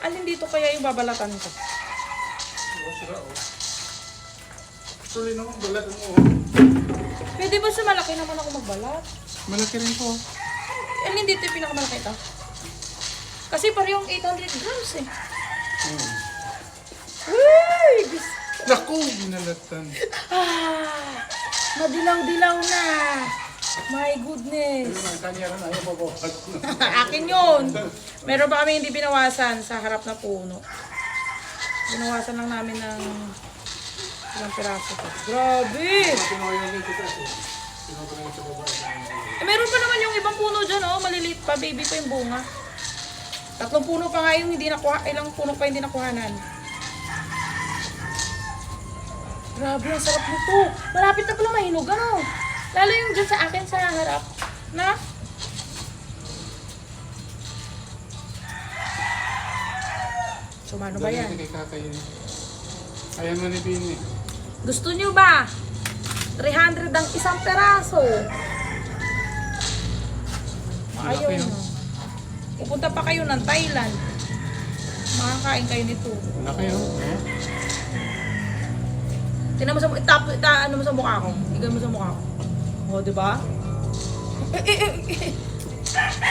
Alin dito kaya yung babalatan ko? Oo, sira oh. Tuloy naman, balat mo. Pwede ba sa malaki naman ako magbalat? Malaki rin po. Alin dito yung pinakamalaki ito? Kasi parehong 800 grams eh. Uy! Naku, binalatan. Madilaw-dilaw na. My goodness. Pero ang kanya rin ayaw mabawasan. Akin yun. Meron pa kami hindi binawasan sa harap na puno. Binawasan lang namin ng ilang piraso to. Grabe! Pinuha yun dito kasi. Pinuha ko lang sa baba. Meron pa naman yung ibang puno dyan, oh. Maliliit pa, baby pa yung bunga. 3 puno pa nga yung hindi nakuha, ilang puno pa hindi nakuhanan. Grabe, ang sarap nito. Malapit na pala mahinog, ano? Lalo yung dyan sa akin sa harap. Na? So, ano ba yan? Kay kakain. Ayan mo ni Bini. Gusto nyo ba? 300 ang isang peraso. Ayaw Malaki, no. Pupunta pa kayo ng Thailand. Makakain kayo nito. Malaki oh. Tingnan mo sa ano mo sa mukha ko. Igan mo sa mukha ko. Oh, 'di ba?